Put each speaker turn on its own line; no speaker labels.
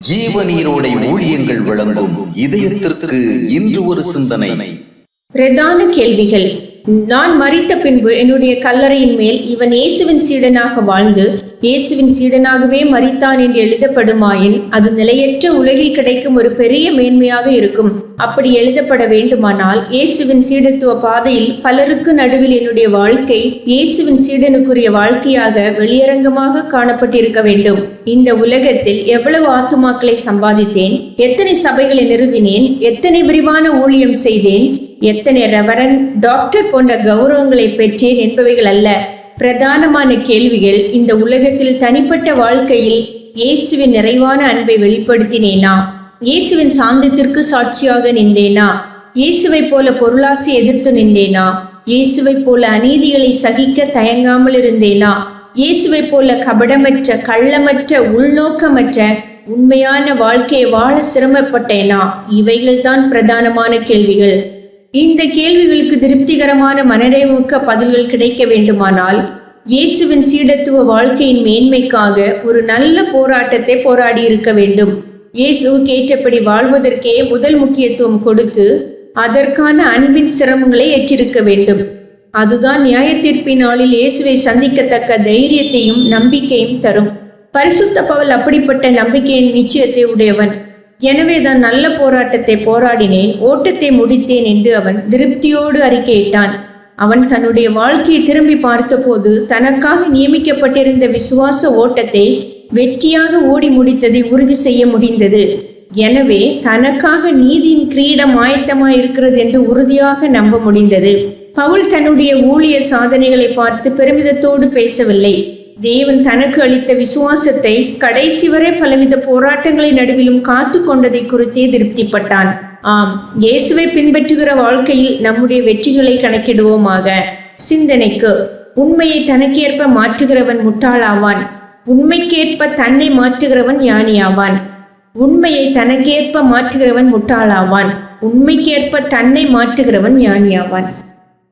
ஜீவநீரோடை ஊழியங்கள் வழங்கும் இதயத்திற்கு இன்று ஒரு சிந்தனை.
பிரதான கேள்விகள். நான் மரித்த பின்பு என்னுடைய கல்லறையின் மேல் இவன் இயேசுவின் சீடனாக வாழ்ந்து இயேசுவின் சீடனாகவே மரித்தான் என்று எழுதப்படுமாயின் அது நிலையற்ற உலகில் கிடைக்கும் ஒரு பெரிய மேன்மையாக இருக்கும். அப்படி எழுதப்பட வேண்டுமானால் இயேசுவின் சீடத்துவ பாதையில் பலருக்கு நடுவில் என்னுடைய வாழ்க்கை இயேசுவின் சீடனுக்குரிய வாழ்க்கையாக வெளியரங்கமாக காணப்பட்டிருக்க வேண்டும். இந்த உலகத்தில் எவ்வளவு ஆத்துமாக்களை சம்பாதித்தேன், எத்தனை சபைகளை நிறுவினேன், எத்தனை விரிவான ஊழியம் செய்தேன், எத்தனை ரெவரன், டாக்டர் போன்ற கௌரவங்களை பெற்றேன் என்பவைகள் அல்ல. பிரதானமான கேள்விகள், இந்த உலகத்தில் தனிப்பட்ட வாழ்க்கையில் இயேசுவின் நிறைவான அன்பை வெளிப்படுத்தினேனா? இயேசுவின் சாந்தத்திற்கு சாட்சியாக நின்றேனா? இயேசுவை போல பொருளாசை எதிர்த்து நின்றேனா? இயேசுவை போல அநீதிகளை சகிக்க தயங்காமல் இருந்தேனா? இயேசுவை போல கபடமற்ற, கள்ளமற்ற, உள்நோக்கமற்ற உண்மையான வாழ்க்கையை வாழ சிரமப்பட்டேனா? இவைகள்தான் பிரதானமான கேள்விகள். இந்த கேள்விகளுக்கு திருப்திகரமான மனநிறைவுக்க பதில்கள் கிடைக்க வேண்டுமானால் இயேசுவின் சீடத்துவ வாழ்க்கையின் மேன்மைக்காக ஒரு நல்ல போராட்டத்தை போராடி இருக்க வேண்டும். இயேசுவுக்கு ஏற்றபடி வாழ்வதற்கே முதல் முக்கியத்துவம் கொடுத்து அதற்கான அன்பின் சிரமங்களை ஏற்றிருக்க வேண்டும். அதுதான் நியாயத்தீர்ப்பின் நாளில் இயேசுவை சந்திக்கத்தக்க தைரியத்தையும் நம்பிக்கையும் தரும். பரிசுத்த பவுல் அப்படிப்பட்ட நம்பிக்கையின் நிச்சயத்தை உடையவன். எனவே தான் நல்ல போராட்டத்தை போராடினேன், ஓட்டத்தை முடித்தேன் என்று அவன் திருப்தியோடு அறிக்கையிட்டான். அவன் தன்னுடைய வாழ்க்கையை திரும்பி பார்த்தபோது தனக்காக நியமிக்கப்பட்டிருந்த விசுவாச ஓட்டத்தை வெற்றியாக ஓடி முடித்ததை உறுதி செய்ய முடிந்தது. எனவே தனக்காக நீதியின் கிரீடம் ஆயத்தமாய் இருக்கிறது என்று உறுதியாக நம்ப முடிந்தது. பவுல் தன்னுடைய ஊழிய சாதனைகளை பார்த்து பெருமிதத்தோடு பேசவில்லை. தேவன் தனக்கு அளித்த விசுவாசத்தை கடைசி வரை பலவித போராட்டங்களின் நடுவிலும் காத்து கொண்டதை குறித்தே திருப்திப்பட்டான். ஆம், இயேசுவை பின்பற்றுகிற வாழ்க்கையில் நம்முடைய வெற்றிகளை கணக்கிடுவோமாக. சிந்தனைக்கு. உண்மையை தனக்கேற்ப மாற்றுகிறவன் முட்டாளாவான், உண்மைக்கேற்ப தன்னை மாற்றுகிறவன் ஞானியாவான். உண்மையை தனக்கேற்ப மாற்றுகிறவன் முட்டாளாவான், உண்மைக்கேற்ப தன்னை மாற்றுகிறவன் ஞானியாவான்.